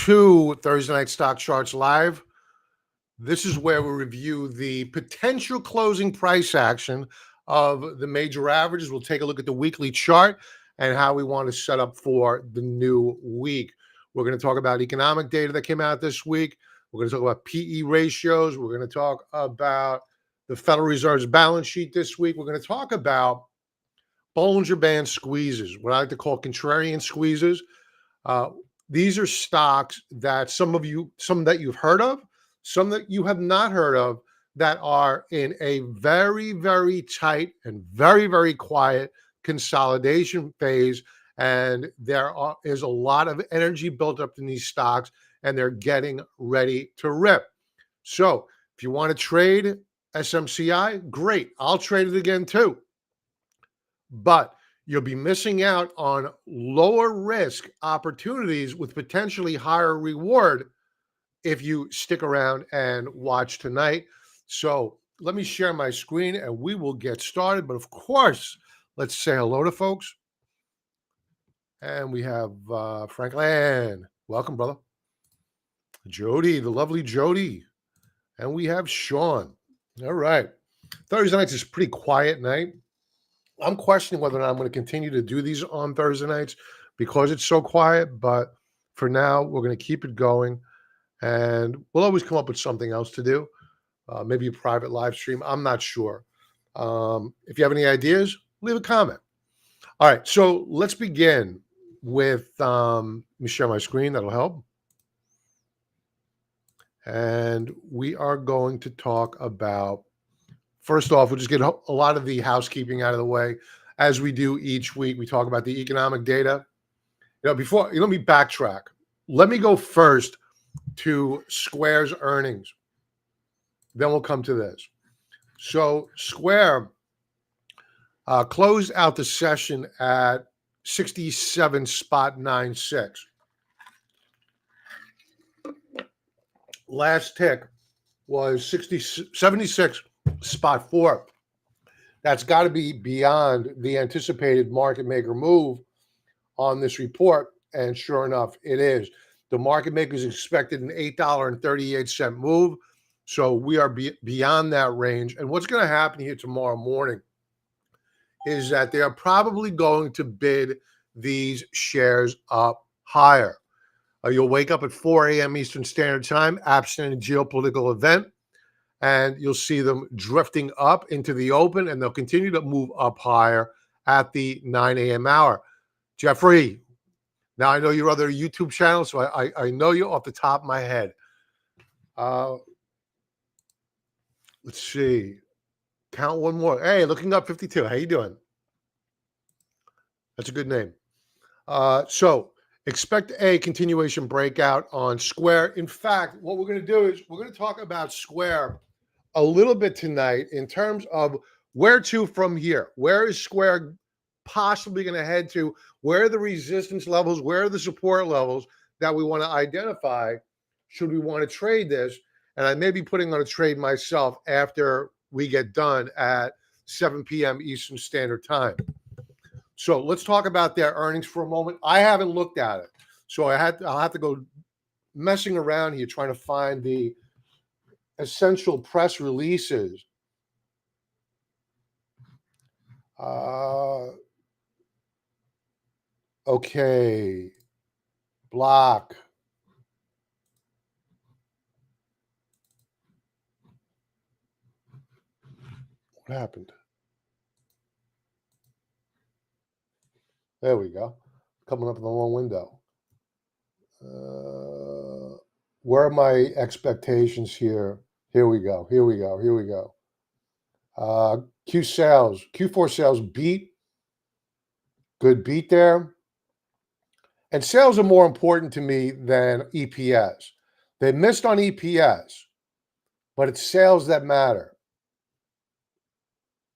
to Thursday Night Stock Charts Live. This is where we review the potential closing price action of the major averages. We'll take a look at the weekly chart and how we want to set up for the new week. We're going to talk about economic data that came out this week. We're going to talk about PE ratios. We're going to talk about the Federal Reserve's balance sheet this week. We're going to talk about Bollinger Band squeezes, what I like to call contrarian squeezes. These are stocks that some that you've heard of, some that you have not heard of, that are in a very, very tight and very, very quiet consolidation phase. And there is a lot of energy built up in these stocks, and they're getting ready to rip. So if you want to trade SMCI, great. I'll trade it again too. But you'll be missing out on lower risk opportunities with potentially higher reward if you stick around and watch tonight. So let me share my screen and we will get started. But of course, let's say hello to folks. And we have Franklin. Welcome, brother. Jody, the lovely Jody. And we have Sean. All right. Thursday nights is a pretty quiet night. I'm questioning whether or not I'm going to continue to do these on Thursday nights because it's so quiet. But for now, we're going to keep it going. And we'll always come up with something else to do. Maybe a private live stream. I'm not sure. If you have any ideas, leave a comment. All right. So let's begin with, let me share my screen. That'll help. And we are going to talk about, first off, we'll just get a lot of the housekeeping out of the way. As we do each week, we talk about the economic data. Let me backtrack. Let me go first to Square's earnings. Then we'll come to this. So Square closed out the session at 67.96. Last tick was 76.4. That's got to be beyond the anticipated market maker move on this report. And sure enough, it is. The market makers expected an $8.38 move. So we are beyond that range. And what's going to happen here tomorrow morning is that they are probably going to bid these shares up higher. You'll wake up at 4 a.m. Eastern Standard Time, absent a geopolitical event, and you'll see them drifting up into the open, and they'll continue to move up higher at the 9 a.m. hour. Jeffrey, now I know your other YouTube channel, so I know you off the top of my head. Let's see. Count one more. Hey, looking up 52. How you doing? That's a good name. So expect a continuation breakout on Square. In fact, what we're going to do is we're going to talk about Square a little bit tonight in terms of where to from here. Where is Square possibly going to head to? Where are the resistance levels? Where are the support levels that we want to identify should we want to trade this? And I may be putting on a trade myself after we get done at 7 p.m. Eastern Standard Time. So let's talk about their earnings for a moment. I haven't looked at it. So I'll have to go messing around here trying to find the essential press releases. Okay. Block. What happened? There we go. Coming up in the wrong window. Where are my expectations here? Here we go. Q4 sales beat. Good beat there. And sales are more important to me than EPS. They missed on EPS, but it's sales that matter.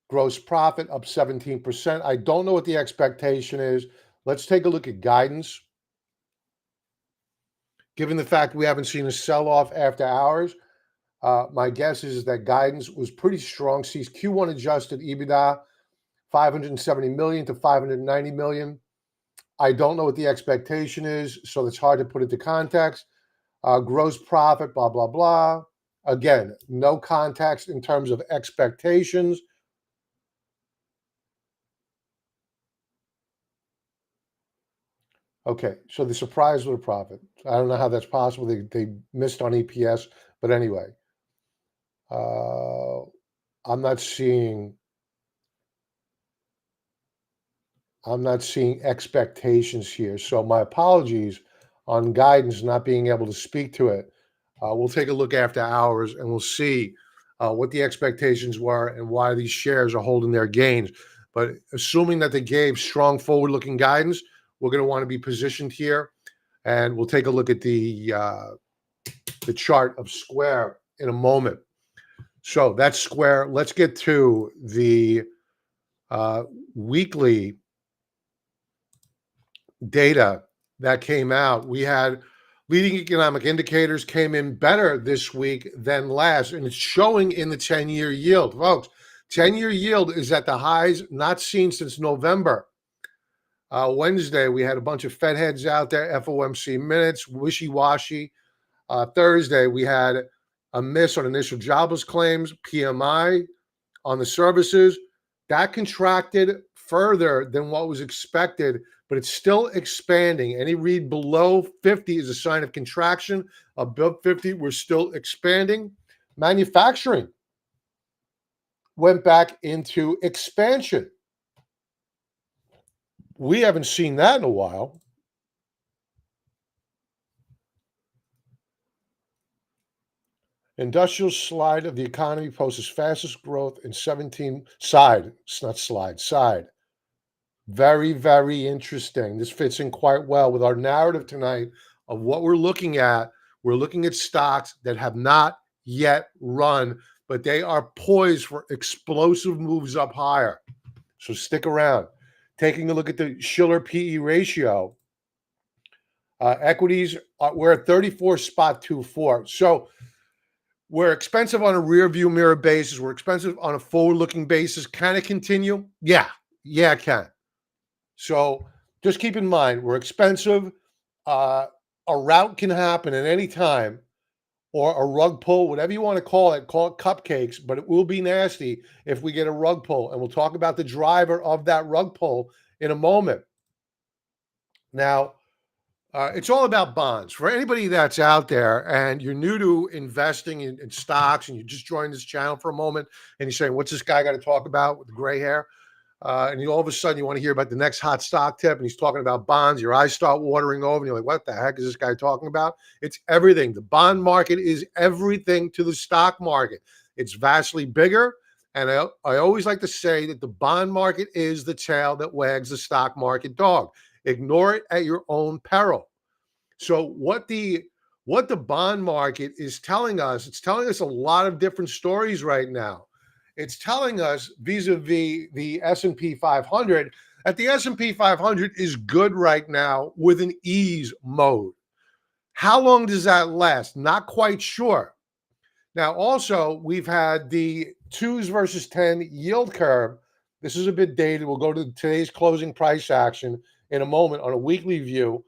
Gross profit up 17%. I don't know what the expectation is. Let's take a look at guidance. Given the fact we haven't seen a sell-off after hours, my guess is that guidance was pretty strong. Sees Q1 adjusted EBITDA, $570 million to $590 million. I don't know what the expectation is, so it's hard to put into context. Gross profit, blah, blah, blah. Again, no context in terms of expectations. Okay, so the surprise with a profit. I don't know how that's possible. They missed on EPS, but anyway, uh, I'm not seeing expectations here. So my apologies on guidance not being able to speak to it. We'll take a look after hours and we'll see what the expectations were and why these shares are holding their gains. But assuming that they gave strong forward-looking guidance, we're going to want to be positioned here, and we'll take a look at the chart of Square in a moment. So that's Square. Let's get to the weekly data that came out. We had leading economic indicators came in better this week than last, and it's showing in the 10-year yield. Folks, 10-year yield is at the highs not seen since November. Wednesday, we had a bunch of Fed heads out there, FOMC minutes, wishy-washy. Thursday, we had a miss on initial jobless claims, PMI on the services. That contracted further than what was expected, but it's still expanding. Any read below 50 is a sign of contraction. Above 50, we're still expanding. Manufacturing went back into expansion. We haven't seen that in a while. Industrial slide of the economy posts its fastest growth in 17 side. It's not slide, side. Very, very interesting. This fits in quite well with our narrative tonight of what we're looking at. We're looking at stocks that have not yet run, but they are poised for explosive moves up higher. So stick around. Taking a look at the Shiller PE ratio, equities, we're at 34.24. So we're expensive on a rear view mirror basis. We're expensive on a forward-looking basis. Can it continue? Yeah, it can. So just keep in mind, we're expensive. A rout can happen at any time, or a rug pull, whatever you want to call it cupcakes, but it will be nasty if we get a rug pull. And we'll talk about the driver of that rug pull in a moment. Now, it's all about bonds. For anybody that's out there and you're new to investing in stocks and you just joined this channel for a moment and you're saying, what's this guy got to talk about with the gray hair? And all of a sudden you want to hear about the next hot stock tip and he's talking about bonds. Your eyes start watering over and you're like, what the heck is this guy talking about? It's everything. The bond market is everything to the stock market. It's vastly bigger. And I always like to say that the bond market is the tail that wags the stock market dog. Ignore it at your own peril. So what the bond market is telling us, it's telling us a lot of different stories right now. It's telling us vis-a-vis the S&P 500 that the S&P 500 is good right now with an ease mode. How long does that last? Not quite sure. Now, also, we've had the 2s versus 10 yield curve. This is a bit dated. We'll go to today's closing price action in a moment on a weekly view.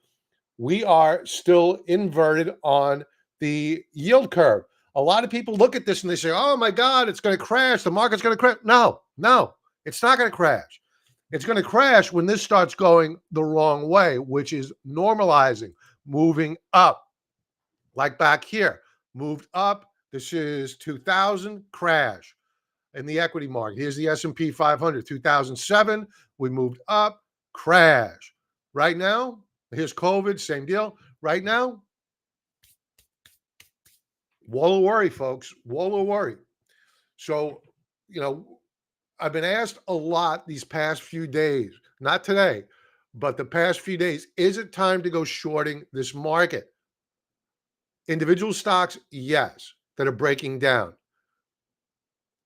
We are still inverted on the yield curve. A lot of people look at this and they say, oh my God, it's going to crash. The market's going to crash. No, it's not going to crash. It's going to crash when this starts going the wrong way, which is normalizing, moving up. Like back here, moved up. This is 2000, crash in the equity market. Here's the S&P 500, 2007. We moved up, crash. Right now, here's COVID, same deal. Right now, wall of worry, folks, wall of worry. So, I've been asked a lot these past few days, not today, but the past few days, is it time to go shorting this market? Individual stocks, yes, that are breaking down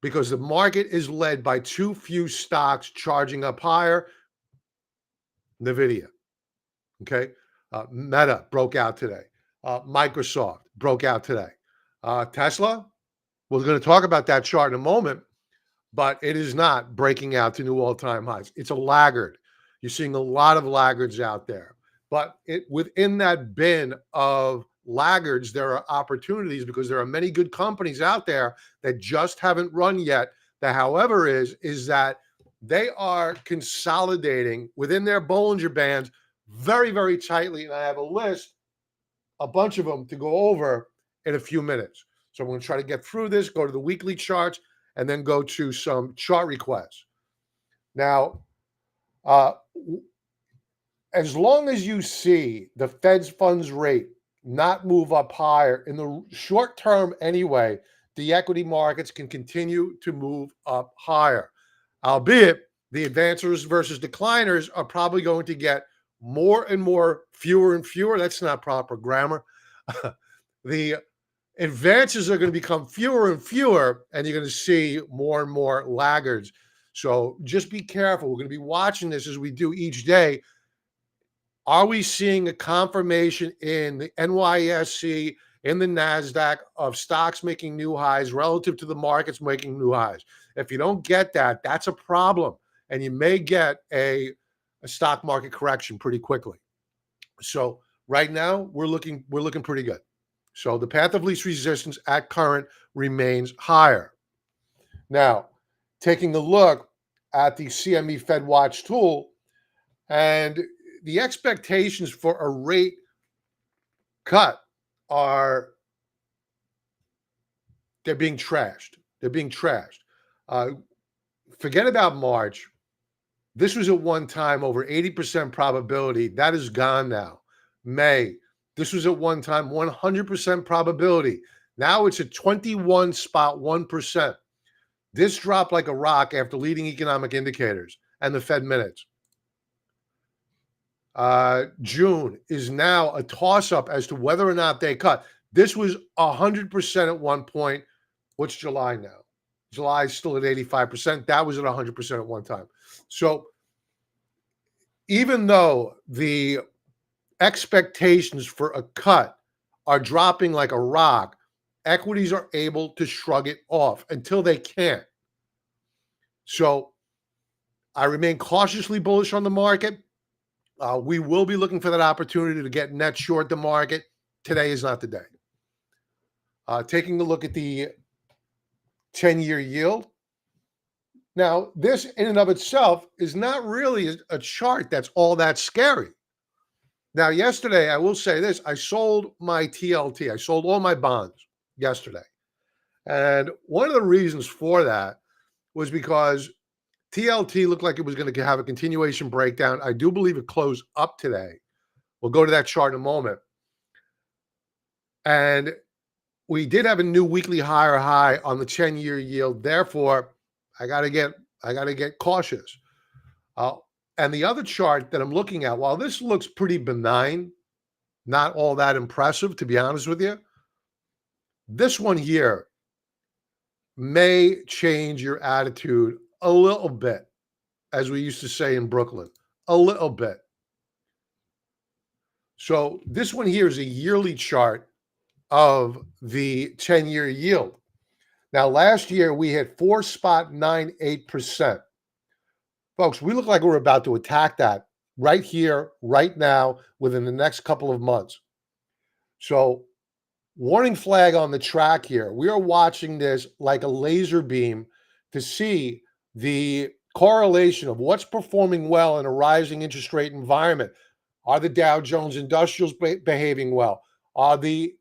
because the market is led by too few stocks charging up higher. NVIDIA, okay? Meta broke out today. Microsoft broke out today. Tesla, we're going to talk about that chart in a moment, but it is not breaking out to new all-time highs. It's a laggard. You're seeing a lot of laggards out there. But within that bin of laggards, there are opportunities because there are many good companies out there that just haven't run yet. The however is that they are consolidating within their Bollinger Bands very, very tightly. And I have a list, a bunch of them to go over in a few minutes. So I'm going to try to get through this, go to the weekly charts, and then go to some chart requests. Now, as long as you see the Fed's funds rate not move up higher in the short term anyway, the equity markets can continue to move up higher. Albeit the advancers versus decliners are probably going to get more and more, fewer and fewer. That's not proper grammar. The advances are going to become fewer and fewer, and you're going to see more and more laggards. So just be careful. We're going to be watching this as we do each day. Are we seeing a confirmation in the NYSE, in the NASDAQ, of stocks making new highs relative to the markets making new highs? If you don't get that, that's a problem. And you may get a stock market correction pretty quickly. So right now, we're looking pretty good. So the path of least resistance at current remains higher. Now, taking a look at the CME Fed Watch tool, and the expectations for a rate cut they're being trashed. They're being trashed. Forget about March. This was at one time over 80% probability. That is gone now. May, this was at one time 100% probability. Now it's at 21.1%. This dropped like a rock after leading economic indicators and the Fed minutes. June is now a toss-up as to whether or not they cut. This was 100% at one point. What's July now? July is still at 85%. That was at 100% at one time. So even though the expectations for a cut are dropping like a rock, equities are able to shrug it off until they can't. So I remain cautiously bullish on the market. We will be looking for that opportunity to get net short the market. Today is not the day. Taking a look at the 10-year yield. Now, this in and of itself is not really a chart that's all that scary. Now, yesterday, I will say this, I sold my TLT. I sold all my bonds yesterday. And one of the reasons for that was because TLT looked like it was going to have a continuation breakdown. I do believe it closed up today. We'll go to that chart in a moment. And we did have a new weekly higher high on the 10-year yield. Therefore, I got to get cautious. And the other chart that I'm looking at, while this looks pretty benign, not all that impressive, to be honest with you, this one here may change your attitude a little bit, as we used to say in Brooklyn, a little bit. So this one here is a yearly chart of the 10-year yield. Now, last year we had 4.98%. Folks, we look like we're about to attack that right here, right now, within the next couple of months. So, warning flag on the track here. We are watching this like a laser beam to see the correlation of what's performing well in a rising interest rate environment. Are the Dow Jones Industrials behaving well? Are the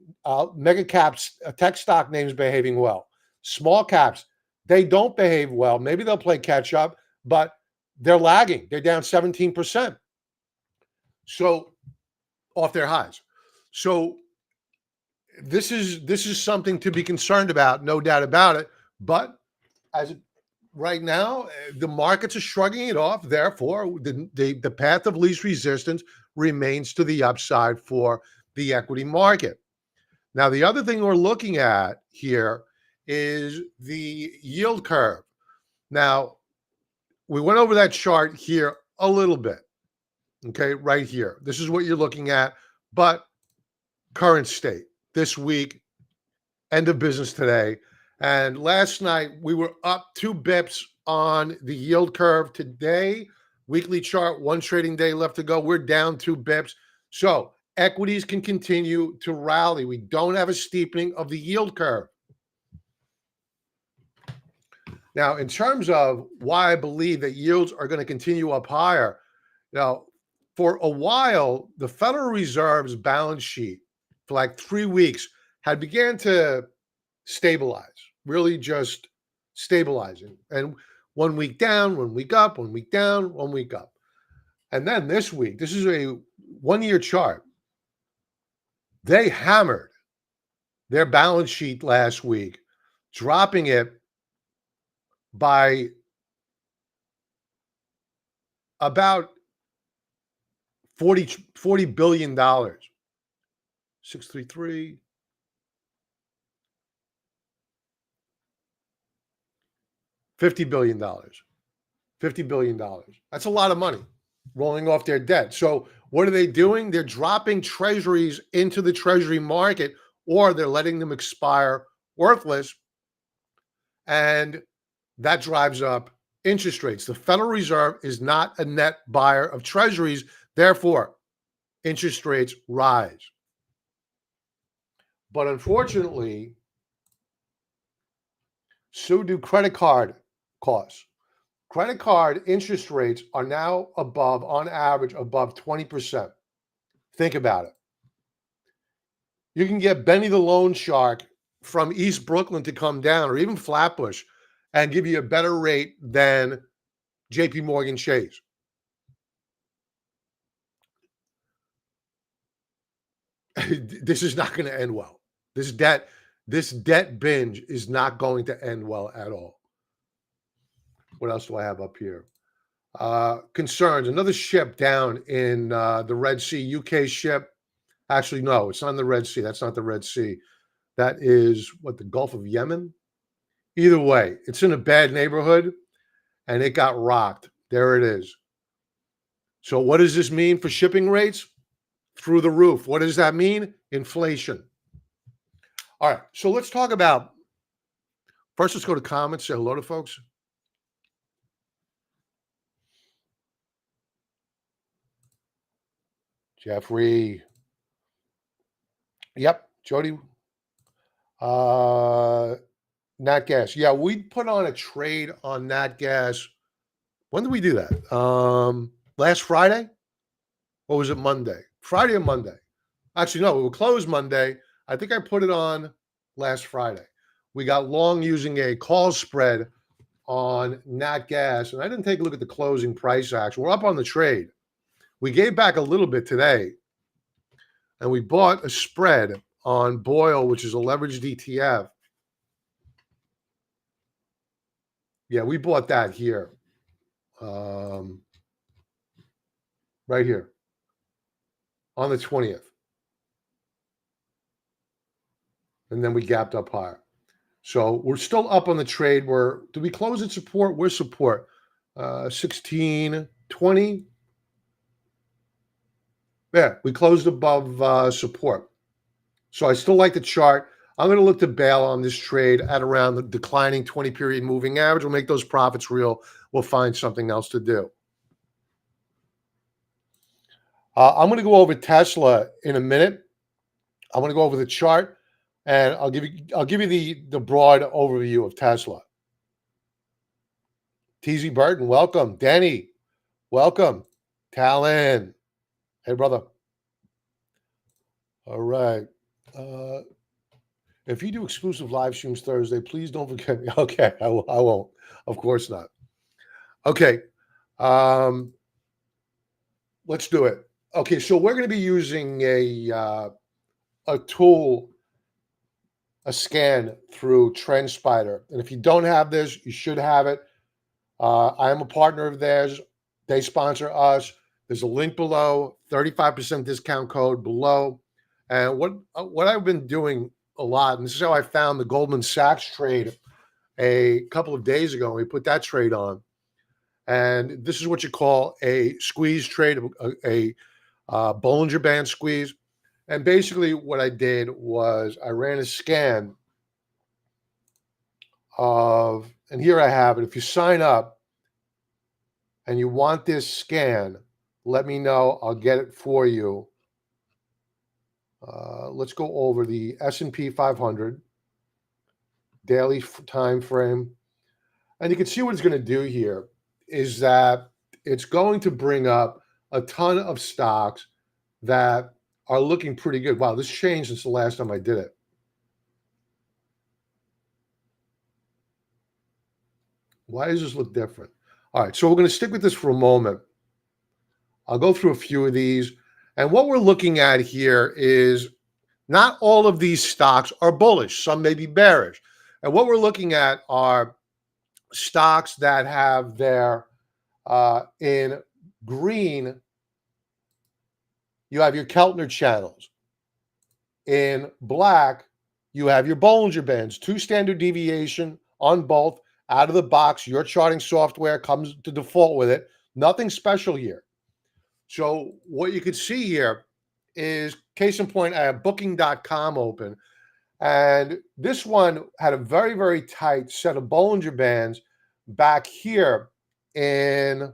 mega caps, tech stock names behaving well? Small caps, they don't behave well. Maybe they'll play catch up, but they're lagging. They're down 17%. So off their highs. So this is something to be concerned about, no doubt about it. But as right now, the markets are shrugging it off. Therefore, the path of least resistance remains to the upside for the equity market. Now, the other thing we're looking at here is the yield curve. Now, we went over that chart here a little bit, okay, right here. This is what you're looking at, but current state, this week, end of business today. And last night, we were up 2 bips on the yield curve. Today, weekly chart, 1 trading day left to go. We're down 2 bips. So equities can continue to rally. We don't have a steepening of the yield curve. Now, in terms of why I believe that yields are going to continue up higher, now, for a while, the Federal Reserve's balance sheet for like 3 weeks had began to stabilize, really just stabilizing. And 1 week down, 1 week up, 1 week down, 1 week up. And then this week, this is a 1-year chart. They hammered their balance sheet last week, dropping it by about $40 billion. 633. $50 billion. $50 billion. That's a lot of money rolling off their debt. So what are they doing? They're dropping treasuries into the treasury market, or they're letting them expire worthless. And that drives up interest rates. The Federal Reserve is not a net buyer of treasuries. Therefore, interest rates rise. But unfortunately, so do credit card costs. Credit card interest rates are now above, on average, above 20%. Think about it. You can get Benny the Loan Shark from East Brooklyn to come down, or even Flatbush, and give you a better rate than JP Morgan Chase. This is not going to end well. This debt binge is not going to end well at all. What else do I have up here? Concerns. Another ship down in the Red Sea, UK ship. Actually, no, it's not in the Red Sea. That's not the Red Sea. That is, what, the Gulf of Yemen? Either way, it's in a bad neighborhood, and it got rocked. There it is. So what does this mean for shipping rates? Through the roof. What does that mean? Inflation. All right, so let's talk about, first let's go to comments, say hello to folks. Jeffrey. Yep, Jody. Nat Gas. Yeah, we put on a trade on Nat Gas. When did we do that? Last Friday? Or was it Monday? Friday or Monday? Actually, no, we were closed Monday. I think I put it on last Friday. We got long using a call spread on Nat Gas, and I didn't take a look at the closing price action. We're up on the trade. We gave back a little bit today, and we bought a spread on Boyle, which is a leveraged ETF. Yeah, we bought that here. Right here on the 20th. And then we gapped up higher. So we're still up on the trade. Do we close at support? We're support. 1620. Yeah, we closed above support. So I still like the chart. I'm going to look to bail on this trade at around the declining 20-period moving average. We'll make those profits real. We'll find something else to do. I'm going to go over Tesla in a minute. I'm going to go over the chart, and I'll give you the broad overview of Tesla. TZ Burton, welcome. Danny, welcome. Talon, hey brother. All right. If you do exclusive live streams Thursday, please don't forget me. Okay, I won't. Of course not. Okay. Let's do it. Okay, so we're going to be using a tool, a scan through TrendSpider. And if you don't have this, you should have it. I am a partner of theirs. They sponsor us. There's a link below, 35% discount code below. And what I've been doing a lot, and this is how I found the Goldman Sachs trade a couple of days ago. We put that trade on. And this is what you call a squeeze trade, a Bollinger Band squeeze. And basically what I did was I ran a scan of, and here I have it. If you sign up and you want this scan, let me know. I'll get it for you. Let's go over the S&P 500 daily time frame. And you can see what it's going to do here is that it's going to bring up a ton of stocks that are looking pretty good. Wow, this changed since the last time I did it. Why does this look different? All right, so we're going to stick with this for a moment. I'll go through a few of these. And what we're looking at here is not all of these stocks are bullish. Some may be bearish. And what we're looking at are stocks that have their, in green, you have your Keltner channels. In black, you have your Bollinger Bands, 2 standard deviation on both. Out of the box, your charting software comes to default with it. Nothing special here. So what you can see here is, case in point, I have booking.com open. And this one had a very, very tight set of Bollinger Bands back here in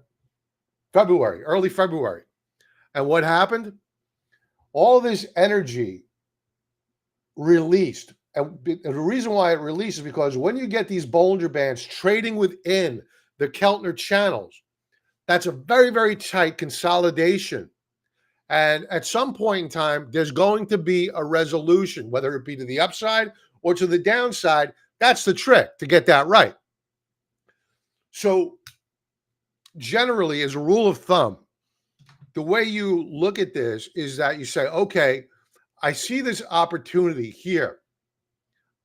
February, early February. And what happened? All this energy released. And the reason why it released is because when you get these Bollinger Bands trading within the Keltner channels, that's a very, very tight consolidation. And at some point in time, there's going to be a resolution, whether it be to the upside or to the downside. That's the trick, to get that right. So generally, as a rule of thumb, the way you look at this is that you say, okay, I see this opportunity here.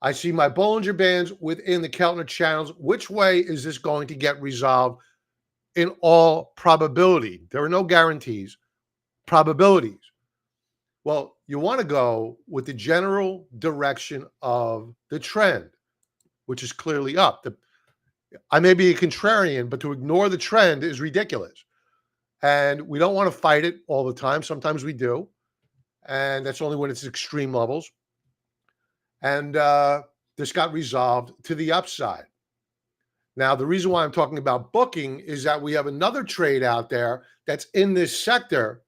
I see my Bollinger Bands within the Keltner channels. Which way is this going to get resolved? In all probability, there are no guarantees, probabilities. Well, you want to go with the general direction of the trend, which is clearly up. I may be a contrarian, but to ignore the trend is ridiculous. And we don't want to fight it all the time. Sometimes we do. And that's only when it's extreme levels. And this got resolved to the upside. Now, the reason why I'm talking about booking is that we have another trade out there that's in this sector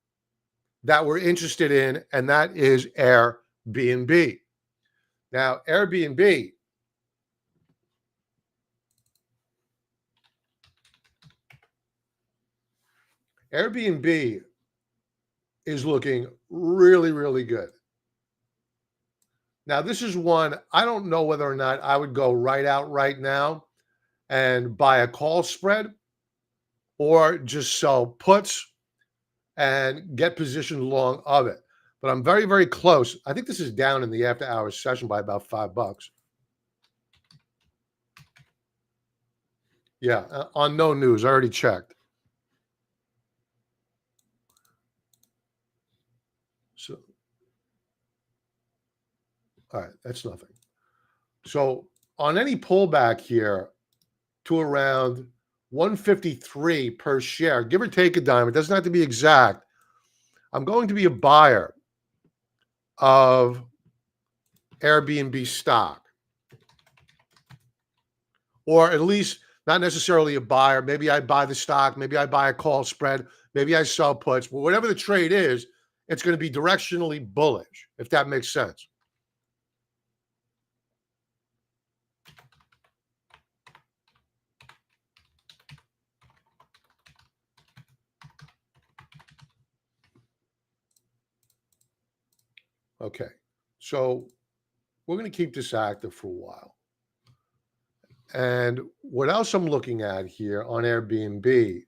that we're interested in, and that is Airbnb. Now, Airbnb is looking really, really good. Now, this is one, I don't know whether or not I would go right out right now and buy a call spread or just sell puts and get positioned long of it. But I'm very, very close. I think this is down in the after hours session by about $5. Yeah, on no news. I already checked. So, all right, that's nothing. So on any pullback here to around 153 per share, give or take a dime, it doesn't have to be exact, I'm going to be a buyer of Airbnb stock. Or at least not necessarily a buyer. Maybe I buy the stock. Maybe I buy a call spread. Maybe I sell puts. But whatever the trade is, it's going to be directionally bullish, if that makes sense. Okay, so we're going to keep this active for a while. And what else I'm looking at here on Airbnb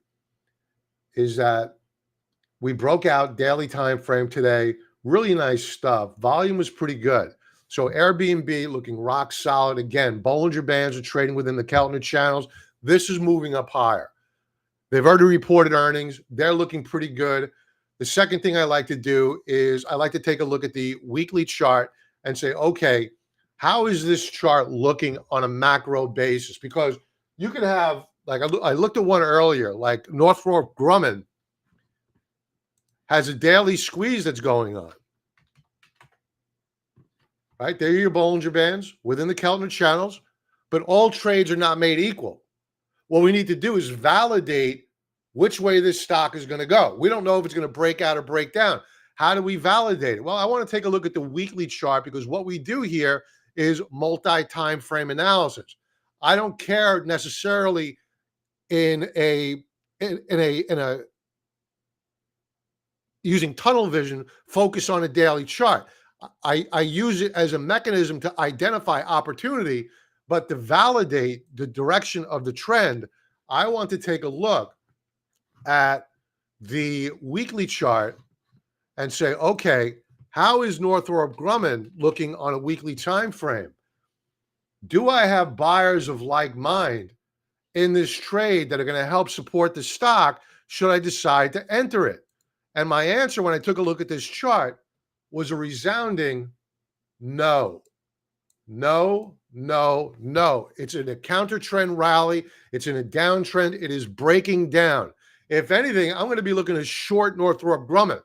is that we broke out daily time frame today. Really nice stuff. Volume was pretty good. So Airbnb looking rock solid. Again, Bollinger Bands are trading within the Keltner channels. This is moving up higher. They've already reported earnings. They're looking pretty good. The second thing I like to do is I like to take a look at the weekly chart and say, okay, how is this chart looking on a macro basis? Because you can have, like I looked at one earlier, like Northrop Grumman has a daily squeeze that's going on. Right? There are your Bollinger Bands within the Keltner channels, but all trades are not made equal. What we need to do is validate which way this stock is going to go. We don't know if it's going to break out or break down. How do we validate it? Well, I want to take a look at the weekly chart because what we do here is multi-time frame analysis. I don't care necessarily in a using tunnel vision, focus on a daily chart. I use it as a mechanism to identify opportunity, but to validate the direction of the trend, I want to take a look at the weekly chart and say, okay, how is Northrop Grumman looking on a weekly time frame? Do I have buyers of like mind in this trade that are going to help support the stock should I decide to enter it? And my answer when I took a look at this chart was a resounding no. No, no, no. It's in a counter trend rally. It's in a downtrend. It is breaking down. If anything, I'm going to be looking to short Northrop Grumman,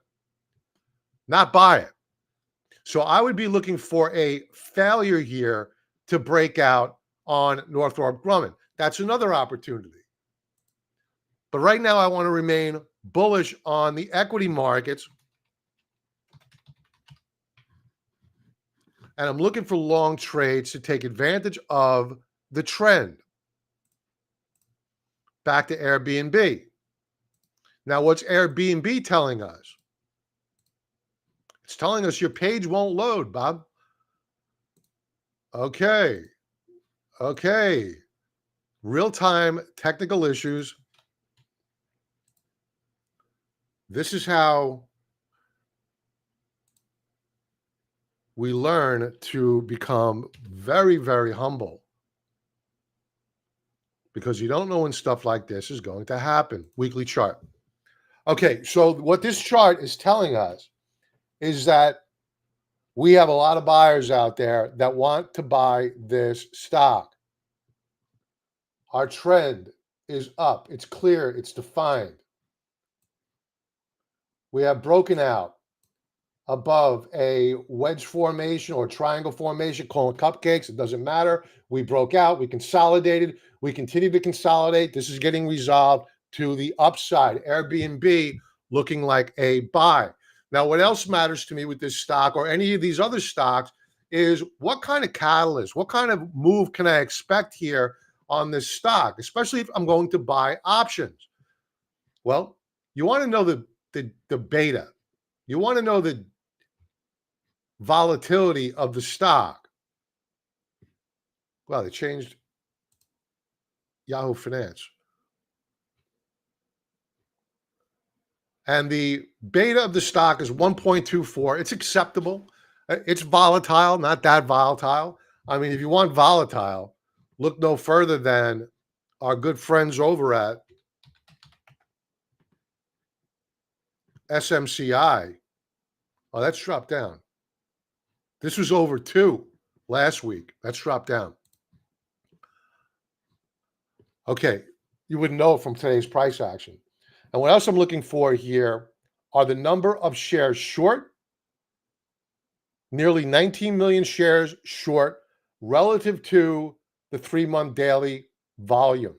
not buy it. So I would be looking for a failure here to break out on Northrop Grumman. That's another opportunity. But right now, I want to remain bullish on the equity markets. And I'm looking for long trades to take advantage of the trend. Back to Airbnb. Now, what's Airbnb telling us? It's telling us your page won't load, Bob. Okay. Okay. Real-time technical issues. This is how we learn to become very, very humble, because you don't know when stuff like this is going to happen. Weekly chart. Okay, so what this chart is telling us is that we have a lot of buyers out there that want to buy this stock. Our trend is up. It's clear. It's defined. We have broken out above a wedge formation or triangle formation, call it cupcakes. It doesn't matter. We broke out. We consolidated. We continue to consolidate. This is getting resolved to the upside. Airbnb looking like a buy. Now, what else matters to me with this stock or any of these other stocks is what kind of catalyst, what kind of move can I expect here on this stock, especially if I'm going to buy options? Well, you want to know the beta. You want to know the volatility of the stock. Well, they changed Yahoo Finance. And the beta of the stock is 1.24. It's acceptable. It's volatile, not that volatile. I mean, if you want volatile, look no further than our good friends over at SMCI. Oh, that's dropped down. This was over 2 last week. That's dropped down. Okay, you wouldn't know from today's price action. And what else I'm looking for here are the number of shares short, nearly 19 million shares short relative to the 3-month daily volume.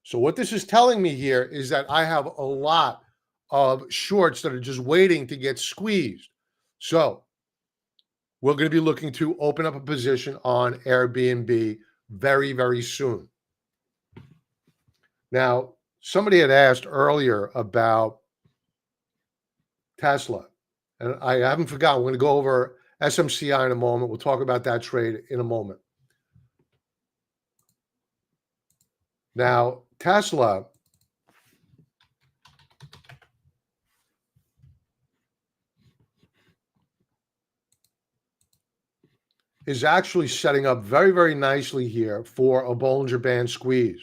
So what this is telling me here is that I have a lot of shorts that are just waiting to get squeezed. So we're going to be looking to open up a position on Airbnb very, very soon. Now, somebody had asked earlier about Tesla, and I haven't forgotten. We're going to go over SMCI in a moment. We'll talk about that trade in a moment. Now, Tesla is actually setting up very, very nicely here for a Bollinger Band squeeze.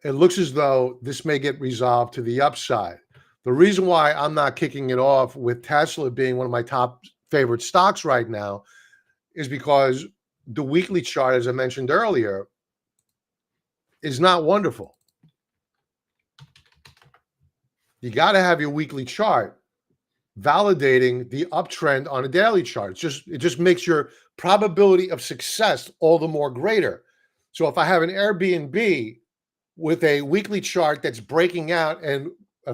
It looks as though this may get resolved to the upside. The reason why I'm not kicking it off with Tesla being one of my top favorite stocks right now is because the weekly chart, as I mentioned earlier, is not wonderful. You got to have your weekly chart validating the uptrend on a daily chart. It just makes your probability of success all the more greater. So if I have an Airbnb with a weekly chart that's breaking out and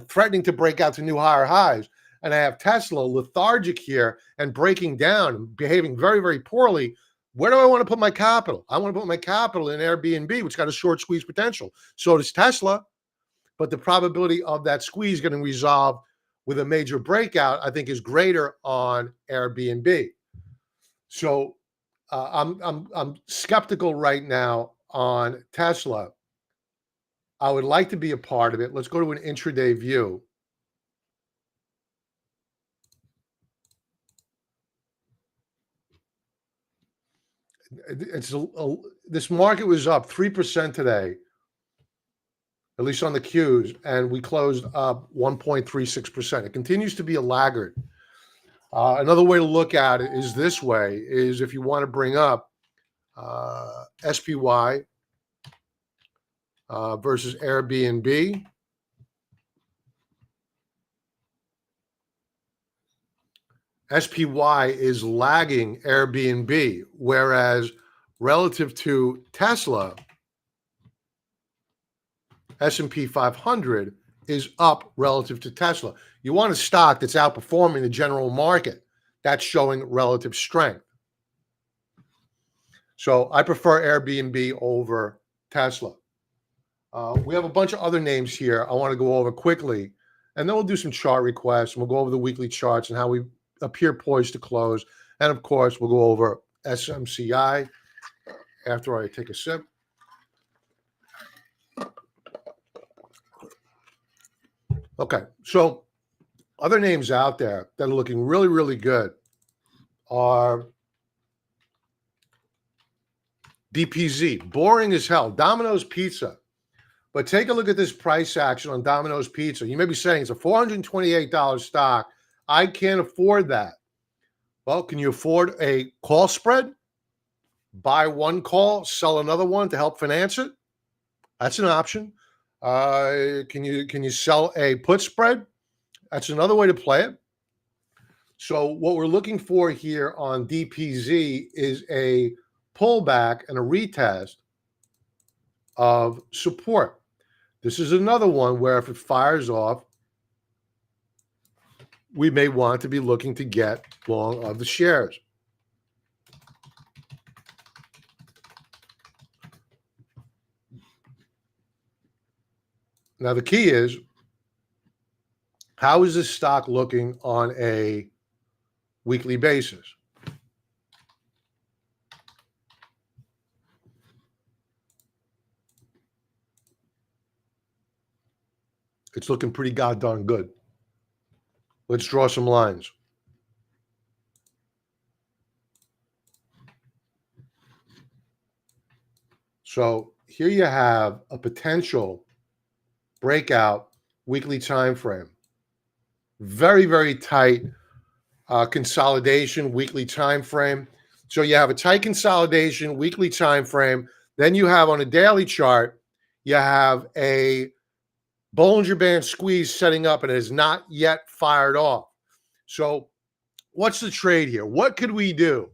threatening to break out to new higher highs, and I have Tesla lethargic here and breaking down and behaving very, very poorly, where do I want to put my capital? I want to put my capital in Airbnb, which got a short squeeze potential. So does Tesla, but the probability of that squeeze getting resolved with a major breakout, I think, is greater on Airbnb. So I'm skeptical right now on Tesla. I would like to be a part of it. Let's go to an intraday view. This market was up 3% today, at least on the Qs, and we closed up 1.36%. It continues to be a laggard. Another way to look at it is this way: is if you want to bring up SPY versus Airbnb. SPY is lagging Airbnb, whereas relative to Tesla, S&P 500 is up relative to Tesla. You want a stock that's outperforming the general market. That's showing relative strength. So I prefer Airbnb over Tesla. We have a bunch of other names here I want to go over quickly, and then we'll do some chart requests, and we'll go over the weekly charts and how we appear poised to close. And of course, we'll go over SMCI after I take a sip. Okay, so other names out there that are looking really, really good are DPZ, boring as hell, Domino's Pizza. But take a look at this price action on Domino's Pizza. You may be saying it's a $428 stock. I can't afford that. Well, can you afford a call spread? Buy one call, sell another one to help finance it? That's an option. Can you sell a put spread? That's another way to play it. So what we're looking for here on DPZ is a pullback and a retest of support. This is another one where if it fires off, we may want to be looking to get long of the shares. Now, the key is, how is this stock looking on a weekly basis? It's looking pretty goddamn good. Let's draw some lines. So here you have a potential breakout weekly time frame. Very, very tight consolidation weekly time frame. So you have a tight consolidation weekly time frame. Then you have on a daily chart, you have a Bollinger Band squeeze setting up, and it has not yet fired off. So what's the trade here? What could we do?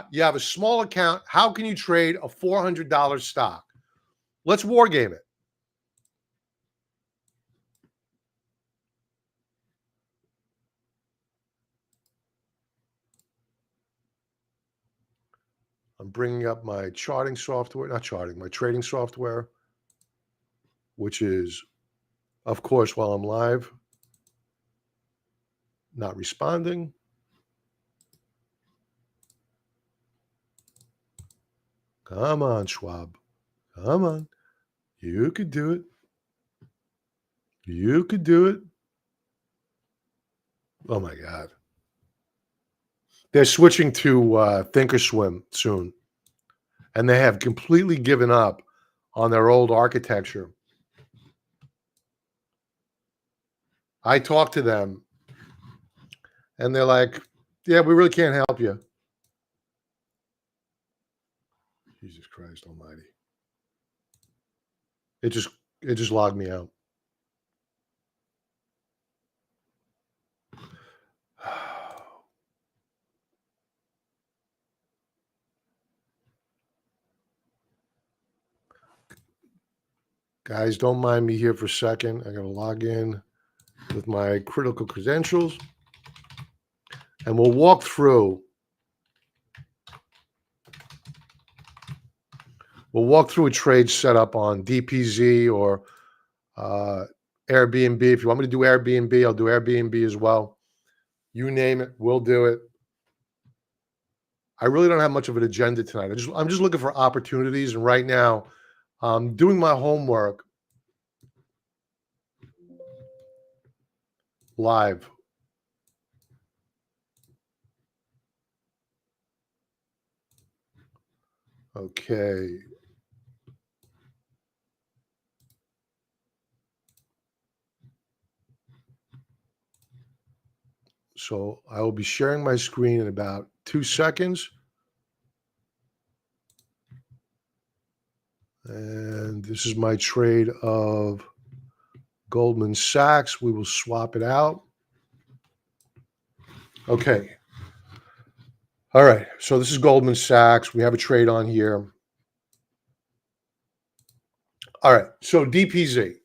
You have a small account. How can you trade a $400 stock? Let's war game it. I'm bringing up my charting software, not charting, my trading software, which is, of course, while I'm live, not responding. Come on, Schwab. Come on. You could do it. You could do it. Oh, my God. They're switching to Thinkorswim soon, and they have completely given up on their old architecture. I talked to them, and they're like, yeah, we really can't help you. Jesus Christ almighty. It just logged me out. Guys, don't mind me here for a second. I got to log in with my critical credentials. and we'll walk through. We'll walk through a trade setup on DPZ or Airbnb. If you want me to do Airbnb, I'll do Airbnb as well. You name it, we'll do it. I really don't have much of an agenda tonight. I'm just looking for opportunities, and right now, I'm doing my homework live. Okay. So I will be sharing my screen in about 2 seconds. And this is my trade of Goldman Sachs. We will swap it out. Okay. All right. So this is Goldman Sachs. We have a trade on here. All right. So DPZ.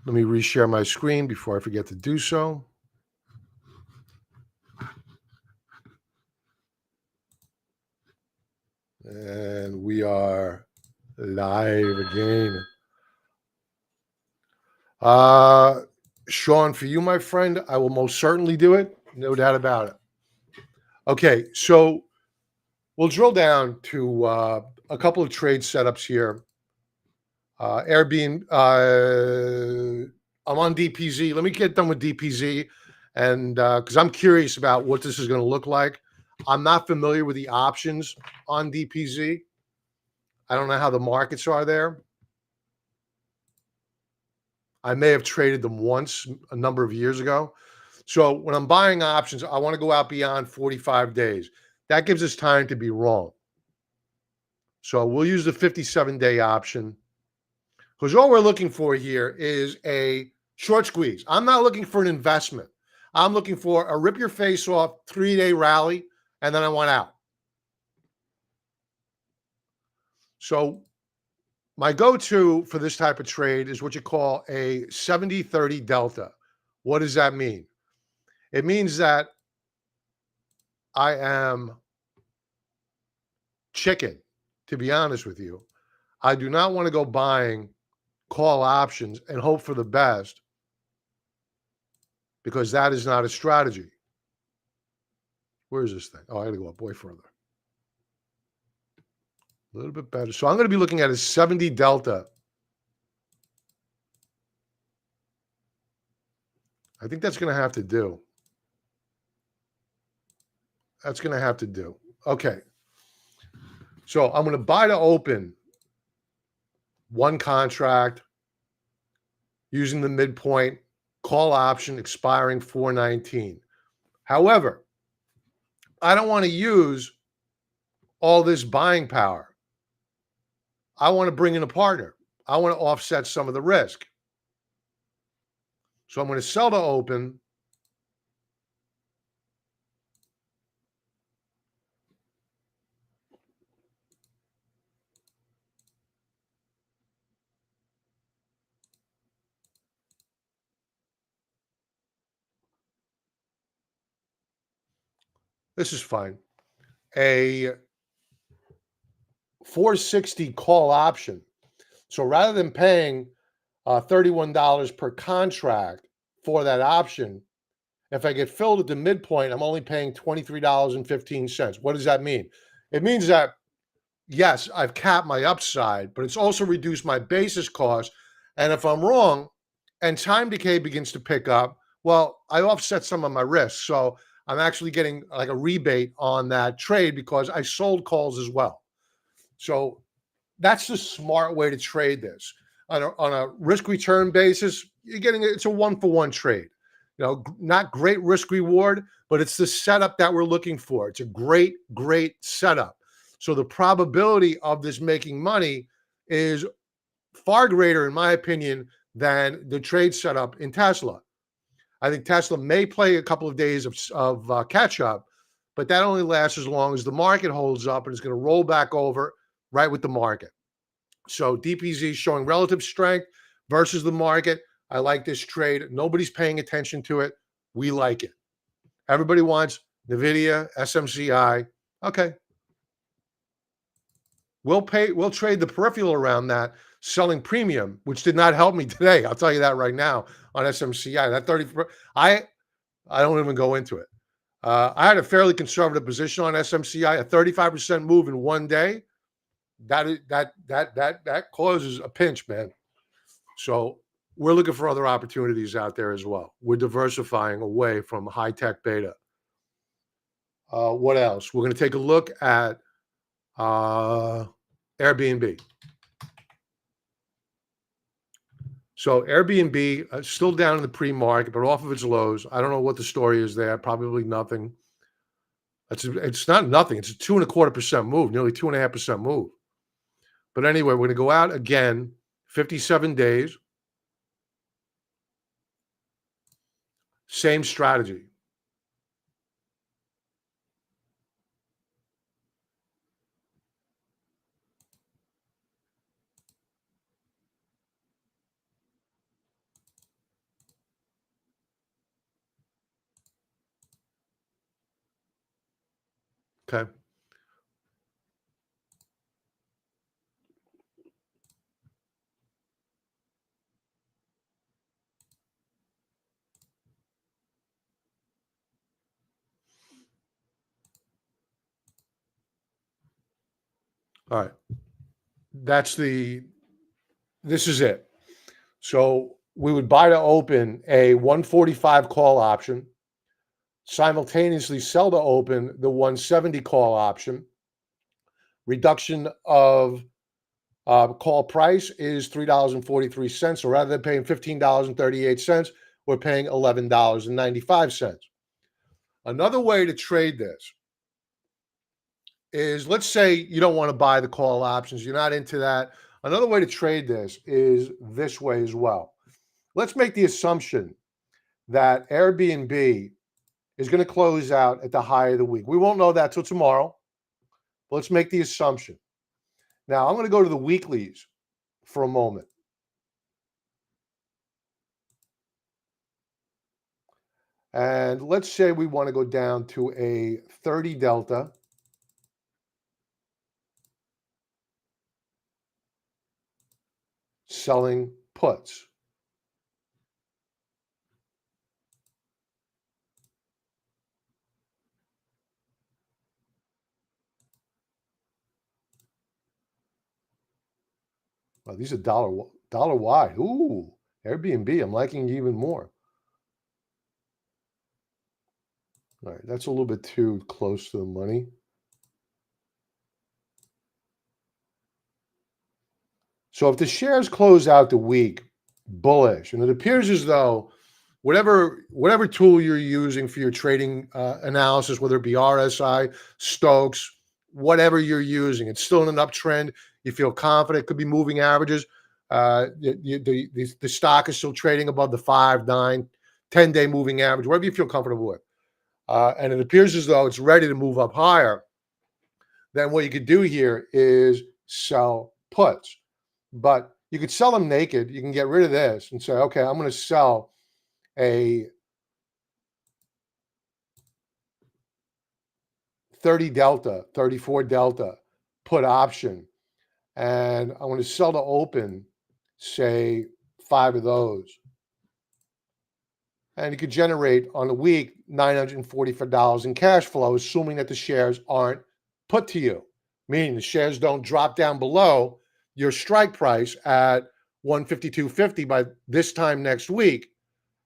Let me reshare my screen before I forget to do so. And we are live again. Sean, for you, my friend, I will most certainly do it. No doubt about it. Okay, so we'll drill down to a couple of trade setups here. Airbnb, I'm on DPZ. Let me get done with DPZ, and because I'm curious about what this is going to look like. I'm not familiar with the options on DPZ. I don't know how the markets are there. I may have traded them once a number of years ago. So when I'm buying options, I want to go out beyond 45 days. That gives us time to be wrong. So we'll use the 57-day option because all we're looking for here is a short squeeze. I'm not looking for an investment. I'm looking for a rip your face off 3-day rally, and then I want out. So my go-to for this type of trade is what you call a 70-30 delta. What does that mean? It means that I am chicken, to be honest with you. I do not want to go buying call options and hope for the best because that is not a strategy. Where is this thing? Oh, I got to go up way further. A little bit better. So I'm going to be looking at a 70 delta. I think that's going to have to do. That's going to have to do. Okay. So I'm going to buy to open one contract using the midpoint call option expiring 4/19. However, I don't want to use all this buying power. I want to bring in a partner. I want to offset some of the risk. So I'm going to sell to open. This is fine. A 460 call option. So rather than paying $31 per contract for that option, if I get filled at the midpoint, I'm only paying $23.15. What does that mean? It means that, yes, I've capped my upside, but it's also reduced my basis cost. And if I'm wrong and time decay begins to pick up, well, I offset some of my risk. So I'm actually getting like a rebate on that trade because I sold calls as well. So that's the smart way to trade this. On a risk return basis, it's a 1-for-1 trade. You know, not great risk reward, but it's the setup that we're looking for. It's a great setup. So the probability of this making money is far greater, in my opinion, than the trade setup in Tesla. I think Tesla may play a couple of days of catch up, but that only lasts as long as the market holds up, and it's going to roll back over right with the market. So DPZ is showing relative strength versus the market. I like this trade. Nobody's paying attention to it. We like it. Everybody wants NVIDIA, SMCI. Okay. We'll trade the peripheral around that, selling premium, which did not help me today. I'll tell you that right now on SMCI. That 30, I don't even go into it. I had a fairly conservative position on SMCI, a 35% move in one day. That causes a pinch, man. So we're looking for other opportunities out there as well. We're diversifying away from high tech beta. What else? We're going to take a look at Airbnb. So Airbnb still down in the pre-market, but off of its lows. I don't know what the story is there. Probably nothing. It's not nothing. It's a 2.25% move, nearly 2.5% move. But anyway, we're going to go out again, 57 days. Same strategy. Okay. All right. This is it. So we would buy to open a 145 call option, simultaneously sell to open the 170 call option. Reduction of call price is $3.43. So rather than paying $15.38, we're paying $11.95. Another way to trade this is, let's say you don't want to buy the call options, you're not into that. Another way to trade this is this way as well. Let's make the assumption that Airbnb is going to close out at the high of the week. We won't know that till tomorrow. But let's make the assumption. Now, I'm going to go to the weeklies for a moment. And let's say we want to go down to a 30 delta. Selling puts. Wow, these are dollar wide. Ooh, Airbnb, I'm liking you even more. All right, that's a little bit too close to the money. So if the shares close out the week bullish, and it appears as though whatever tool you're using for your trading analysis, whether it be RSI, Stokes, whatever you're using, it's still in an uptrend. You feel confident. It could be moving averages. The stock is still trading above the 5, 9, 10-day moving average, whatever you feel comfortable with. And it appears as though it's ready to move up higher. Then what you could do here is sell puts. But you could sell them naked. You can get rid of this and say, okay, I'm going to sell a 30 delta, 34 delta put option. And I'm going to sell to open, say, 5 of those. And you could generate on a week $944 in cash flow, assuming that the shares aren't put to you, meaning the shares don't drop down below your strike price at 152.50 by this time next week,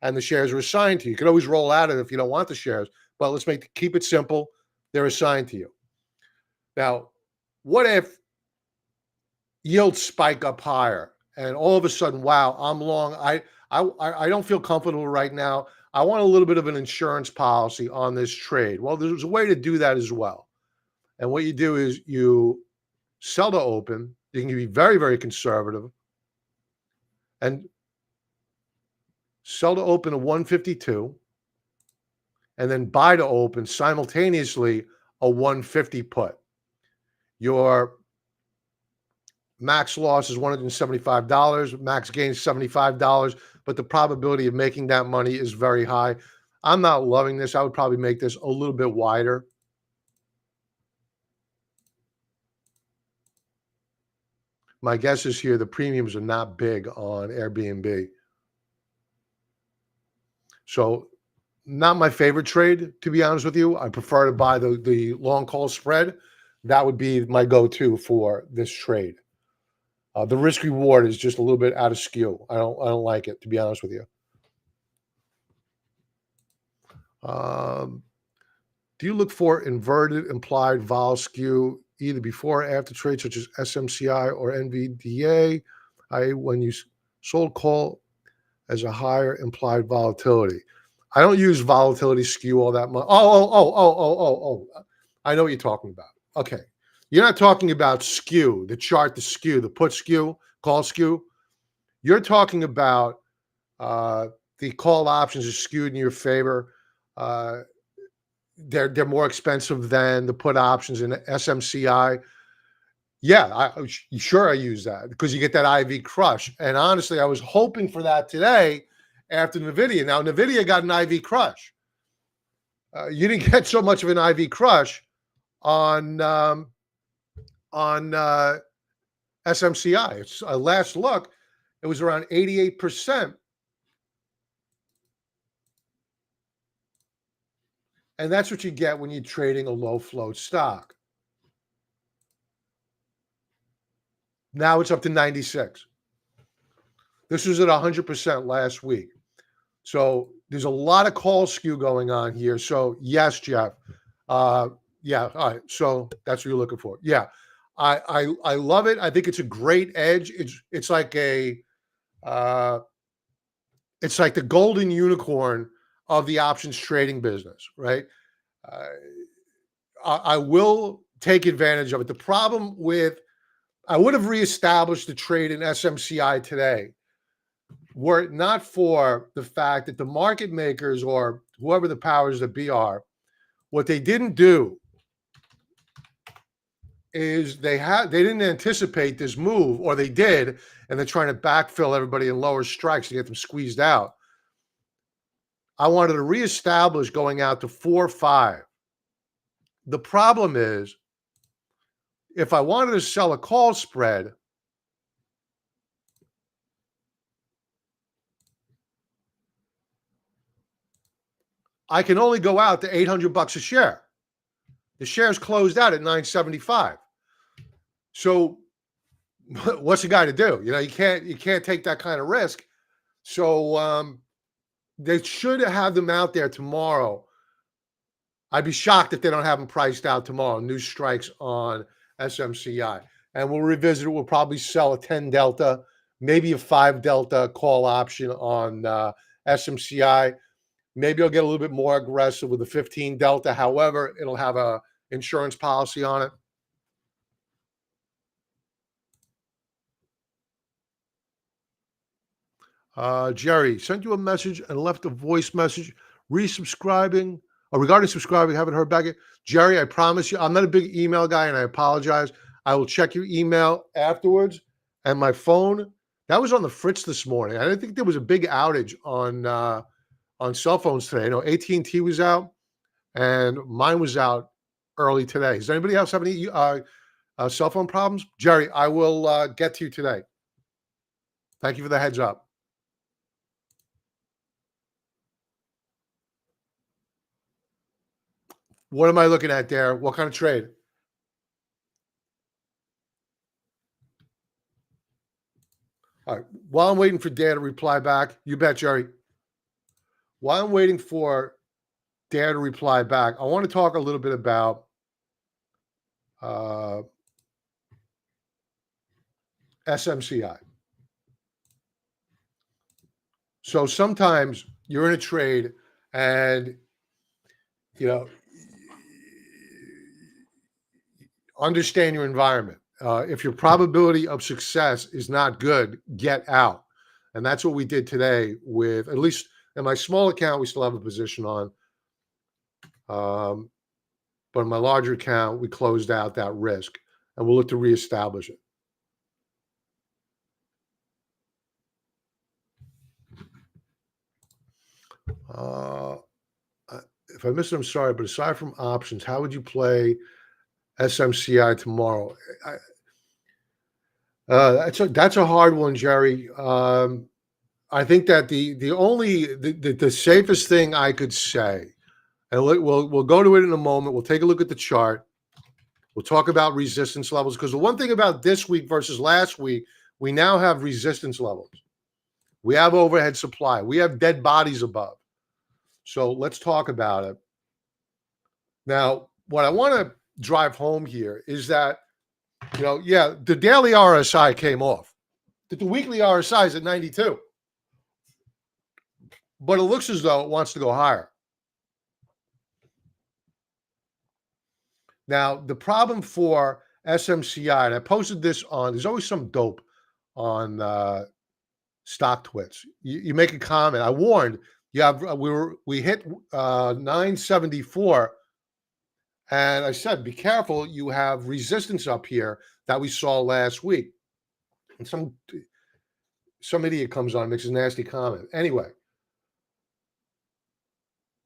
and the shares are assigned to you. You can always roll out of it if you don't want the shares, but let's keep it simple. They're assigned to you. Now, what if yields spike up higher and all of a sudden, wow, I'm long. I don't feel comfortable right now. I want a little bit of an insurance policy on this trade. Well, there's a way to do that as well. And what you do is you sell to open. You can be very, very conservative and sell to open a 152 and then buy to open simultaneously a 150 put. Your max loss is $175, max gain is $75, but the probability of making that money is very high. I'm not loving this. I would probably make this a little bit wider. My guess is here the premiums are not big on Airbnb. So not my favorite trade, to be honest with you. I prefer to buy the long call spread. That would be my go-to for this trade. The risk reward is just a little bit out of skew. I don't like it, to be honest with you. Um, do you look for inverted implied vol skew either before or after trades such as SMCI or NVDA? When you sold call as a higher implied volatility. I don't use volatility skew all that much. Oh. I know what you're talking about. Okay. You're not talking about skew, the chart, the skew, the put skew, call skew. You're talking about the call options are skewed in your favor. Uh, they're more expensive than the put options in SMCI. Yeah, sure I use that because you get that IV crush. And honestly, I was hoping for that today after NVIDIA. Now, NVIDIA got an IV crush. You didn't get so much of an IV crush on SMCI. It's last look, it was around 88%. And that's what you get when you're trading a low float stock. Now it's up to 96. This was at 100% last week. So there's a lot of call skew going on here. So yes, Jeff. Yeah. All right. So that's what you're looking for. Yeah. I love it. I think it's a great edge. It's like the golden unicorn of the options trading business, right? I will take advantage of it. The problem with I would have reestablished the trade in SMCI today were it not for the fact that the market makers or whoever the powers that be are, what they didn't do is they didn't anticipate this move, or they did, and they're trying to backfill everybody in lower strikes to get them squeezed out. I wanted to reestablish going out to 4-5. The problem is, if I wanted to sell a call spread, I can only go out to $800 a share. The shares closed out at 975. So what's the guy to do? You can't take that kind of risk. So they should have them out there tomorrow. I'd be shocked if they don't have them priced out tomorrow. New strikes on SMCI. And we'll revisit it. We'll probably sell a 10 delta, maybe a 5 delta call option on SMCI. Maybe I'll get a little bit more aggressive with a 15 delta. However, it'll have a insurance policy on it. Jerry sent you a message and left a voice message resubscribing regarding subscribing. Haven't heard back yet. Jerry, I promise you, I'm not a big email guy, and I apologize. I will check your email afterwards. And my phone, that was on the fritz this morning. I didn't think there was a big outage on cell phones today. I know AT&T was out, and mine was out early today. Does anybody else have any cell phone problems? Jerry, I will get to you today. Thank you for the heads up. What am I looking at there? What kind of trade? All right. While I'm waiting for Dare to reply back, you bet, Jerry. While I'm waiting for Dare to reply back, I want to talk a little bit about SMCI. So sometimes you're in a trade and, understand your environment. If your probability of success is not good, get out. And that's what we did today with, at least in my small account, we still have a position on. But in my larger account, we closed out that risk and we'll look to reestablish it. if I missed it, I'm sorry, but aside from options, how would you play SMCI tomorrow? That's a hard one, Jerry. I think that the safest thing I could say, and we'll go to it in a moment. We'll take a look at the chart. We'll talk about resistance levels, because the one thing about this week versus last week, we now have resistance levels. We have overhead supply. We have dead bodies above. So let's talk about it. Now, what I want to drive home here is that, the daily RSI came off. The weekly RSI is at 92. But it looks as though it wants to go higher. Now, the problem for SMCI, and I posted this there's always some dope on stock twits. You make a comment. I warned we hit 974, and I said, be careful. You have resistance up here that we saw last week. And some idiot comes on and makes a nasty comment. Anyway,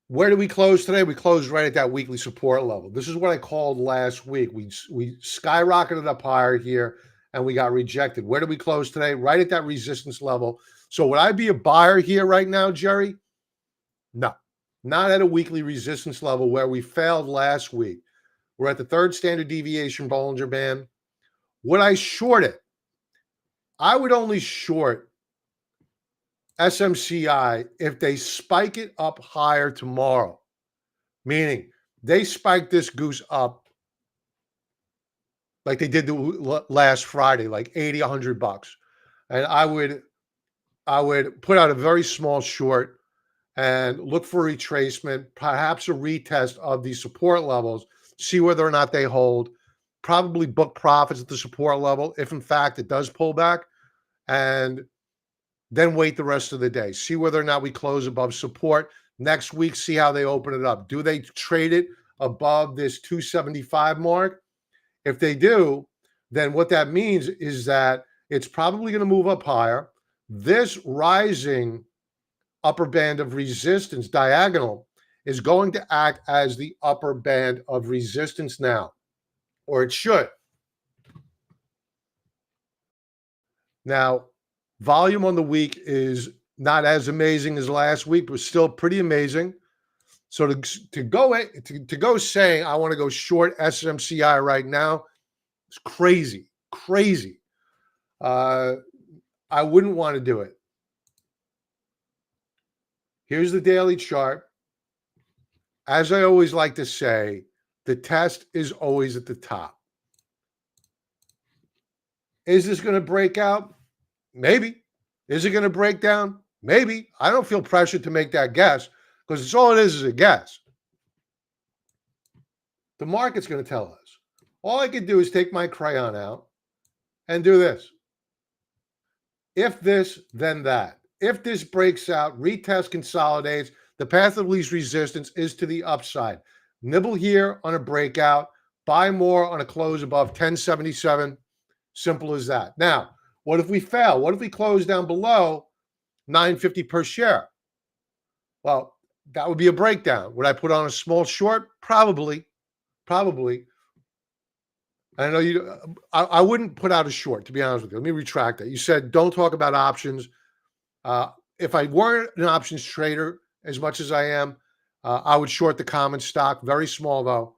where did we close today? We closed right at that weekly support level. This is what I called last week. We skyrocketed up higher here, and we got rejected. Where did we close today? Right at that resistance level. So would I be a buyer here right now, Jerry? No, not at a weekly resistance level where we failed last week. We're at the third standard deviation Bollinger Band. Would I short it? I would only short SMCI if they spike it up higher tomorrow, meaning they spike this goose up like they did last Friday, like 80, $100. And I would put out a very small short and look for retracement, perhaps a retest of the support levels, see whether or not they hold, probably book profits at the support level if in fact it does pull back, and then wait the rest of the day. See whether or not we close above support. Next week, see how they open it up. Do they trade it above this 275 mark? If they do, then what that means is that it's probably going to move up higher. This rising upper band of resistance diagonal is going to act as the upper band of resistance now, or it should. Now, volume on the week is not as amazing as last week, but still pretty amazing. So to go saying I want to go short SMCI right now, it's crazy. I wouldn't want to do it. Here's the daily chart. As I always like to say, the test is always at the top. Is this going to break out? Maybe. Is it going to break down? Maybe. I don't feel pressured to make that guess, because it's all it is a guess. The market's going to tell us. All I can do is take my crayon out and do this. If this, then that. If this breaks out, retest, consolidates, the path of least resistance is to the upside. Nibble here on a breakout, buy more on a close above 1077. Simple as that. Now, what if we fail? What if we close down below 950 per share? Well, that would be a breakdown. Would I put on a small short? Probably. I know I wouldn't put out a short, to be honest with you. Let me retract that. You said don't talk about options. If I weren't an options trader as much as I am, I would short the common stock, very small though,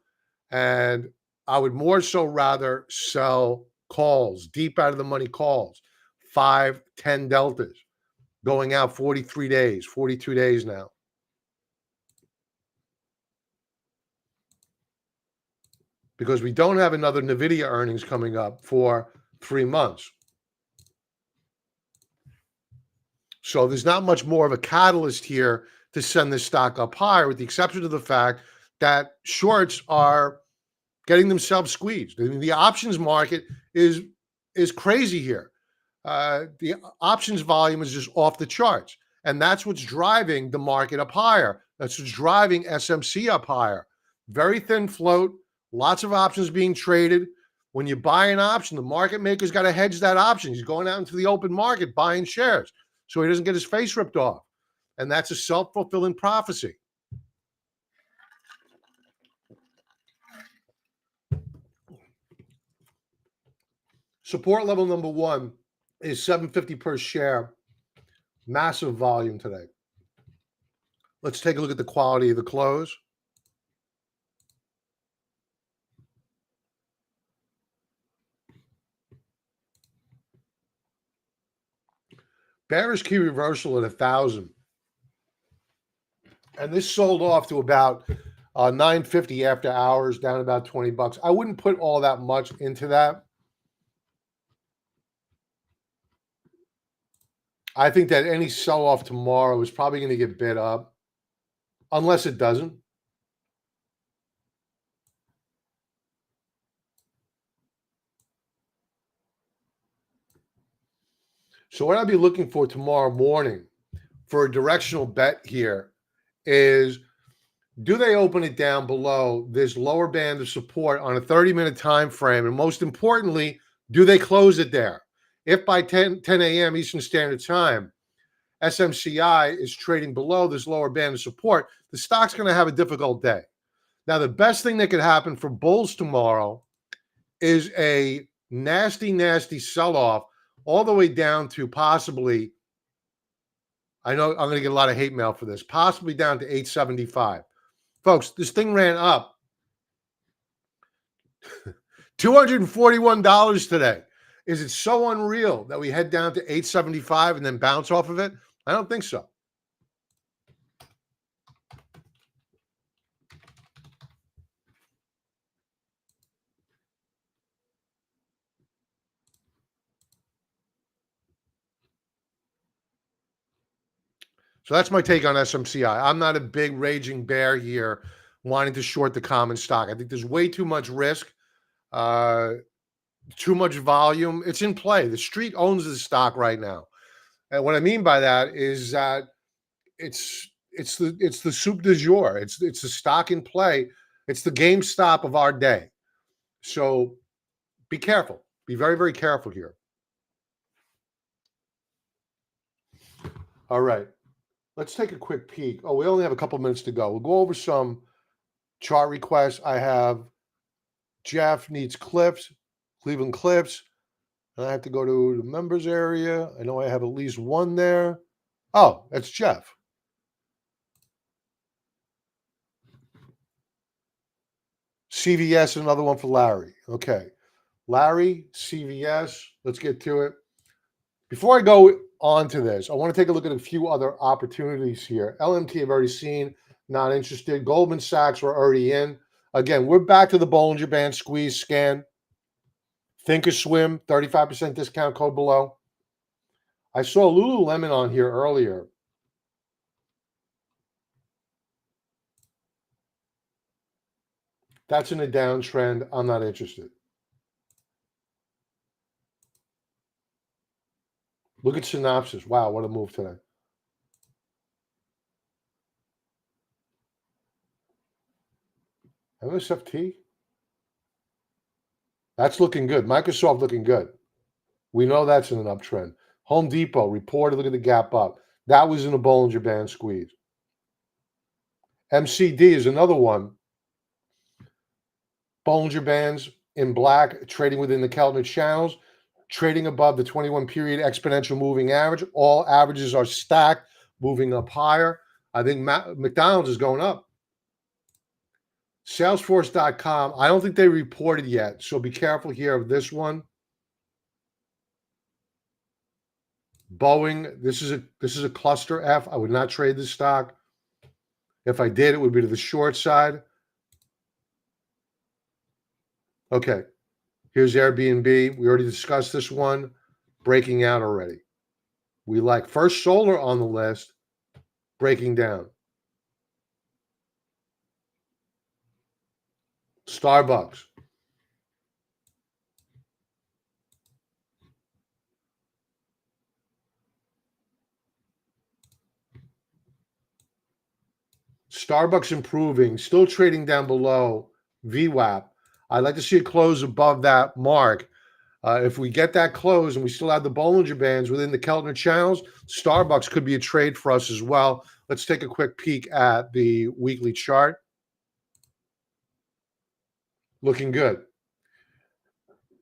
and I would more so rather sell calls, deep out of the money calls, 5, 10 deltas, going out 43 days, 42 days now. Because we don't have another NVIDIA earnings coming up for 3 months. So there's not much more of a catalyst here to send this stock up higher, with the exception of the fact that shorts are getting themselves squeezed. I mean, the options market is crazy here. The options volume is just off the charts. And that's what's driving the market up higher. That's what's driving SMC up higher. Very thin float, lots of options being traded. When you buy an option, the market maker's got to hedge that option. He's going out into the open market buying shares so he doesn't get his face ripped off. And that's a self-fulfilling prophecy. Support level number 1 is 750 per share. Massive volume today. Let's take a look at the quality of the close. Bearish key reversal at 1,000. And this sold off to about 950 after hours, down about 20 bucks. I wouldn't put all that much into that. I think that any sell-off tomorrow is probably going to get bid up, unless it doesn't. So what I'd be looking for tomorrow morning for a directional bet here is, do they open it down below this lower band of support on a 30-minute time frame? And most importantly, do they close it there? If by 10 a.m. Eastern Standard Time, SMCI is trading below this lower band of support, the stock's going to have a difficult day. Now, the best thing that could happen for bulls tomorrow is a nasty, nasty sell-off all the way down to possibly, I know I'm going to get a lot of hate mail for this, possibly down to 875. Folks, this thing ran up $241 today. Is it so unreal that we head down to 875 and then bounce off of it? I don't think so. So that's my take on SMCI. I'm not a big raging bear here wanting to short the common stock. I think there's way too much risk, too much volume. It's in play. The street owns the stock right now. And what I mean by that is that it's the soup du jour. It's the stock in play. It's the GameStop of our day. So be careful. Be very, very careful here. All right. Let's take a quick peek. Oh, we only have a couple minutes to go. We'll go over some chart requests. I have Jeff needs clips, Cleveland clips. And I have to go to the members area. I know I have at least one there. Oh, that's Jeff. CVS, another one for Larry. Okay. Larry, CVS. Let's get to it. Before I go on to this, I want to take a look at a few other opportunities here. LMT I've already seen, not interested. Goldman Sachs, we're already in. Again, we're back to the Bollinger Band squeeze scan. Thinkorswim, 35% discount code below. I saw Lululemon on here earlier. That's in a downtrend. I'm not interested. Look at Synopsys. Wow, what a move today. MSFT? That's looking good. Microsoft looking good. We know that's in an uptrend. Home Depot reported, look at the gap up. That was in a Bollinger Band squeeze. MCD is another one. Bollinger Bands in black, trading within the Keltner channels, trading above the 21-period exponential moving average. All averages are stacked, moving up higher. I think McDonald's is going up. Salesforce.com, I don't think they reported yet, so be careful here of this one. Boeing, this is a cluster F. I would not trade this stock. If I did, it would be to the short side. Okay, here's Airbnb. We already discussed this one. Breaking out already. We like First Solar on the list, breaking down. Starbucks. Starbucks improving, still trading down below VWAP. I'd like to see it close above that mark. If we get that close and we still have the Bollinger Bands within the Keltner channels, Starbucks could be a trade for us as well. Let's take a quick peek at the weekly chart. Looking good.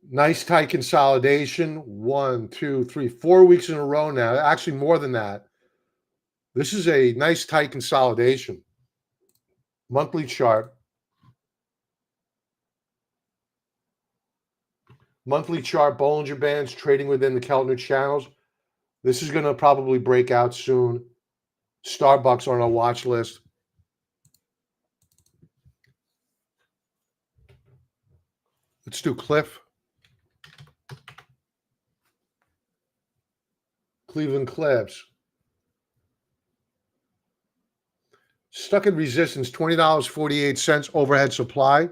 Nice tight consolidation. 1, 2, 3, 4 weeks in a row now. Actually, more than that. This is a nice tight consolidation. Monthly chart. Monthly chart, Bollinger Bands trading within the Keltner channels. This is going to probably break out soon. Starbucks on our watch list. Let's do Cliff. Cleveland Cliffs. Stuck at resistance, $20.48 overhead supply.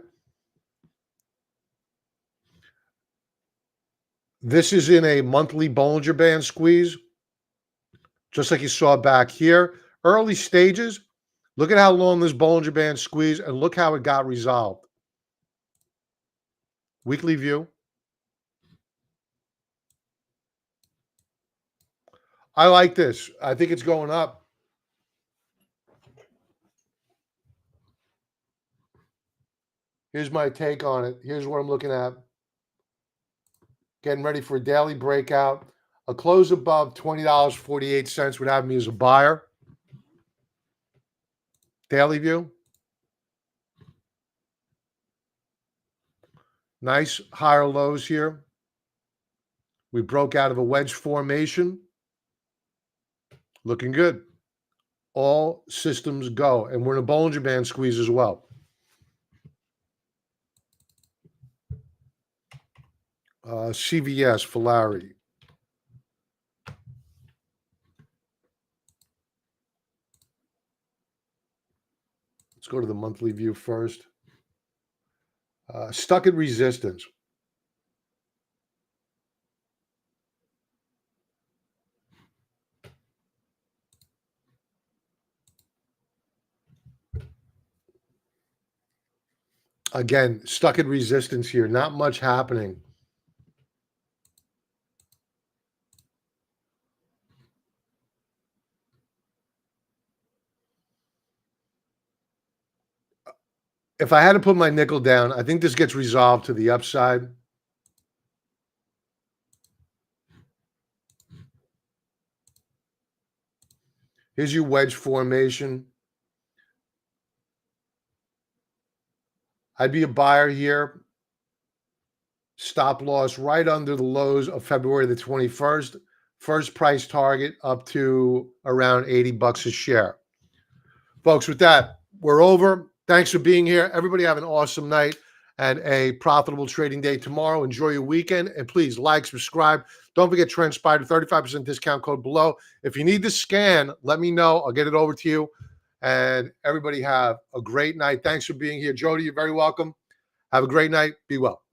This is in a monthly Bollinger Band squeeze, just like you saw back here. Early stages. Look at how long this Bollinger Band squeeze, and look how it got resolved. Weekly view. I like this. I think it's going up. Here's my take on it. Here's what I'm looking at. Getting ready for a daily breakout. A close above $20.48 would have me as a buyer. Daily view. Nice higher lows here. We broke out of a wedge formation. Looking good. All systems go. And we're in a Bollinger Band squeeze as well. CVS, Filari. Let's go to the monthly view first. Stuck at resistance. Again, stuck at resistance here. Not much happening. If I had to put my nickel down, I think this gets resolved to the upside. Here's your wedge formation. I'd be a buyer here. Stop loss right under the lows of February the 21st. First price target up to around $80 a share. Folks, with that, we're over. Thanks for being here. Everybody have an awesome night and a profitable trading day tomorrow. Enjoy your weekend. And please like, subscribe. Don't forget Transpider, 35% discount code below. If you need the scan, let me know. I'll get it over to you. And everybody have a great night. Thanks for being here. Jody, you're very welcome. Have a great night. Be well.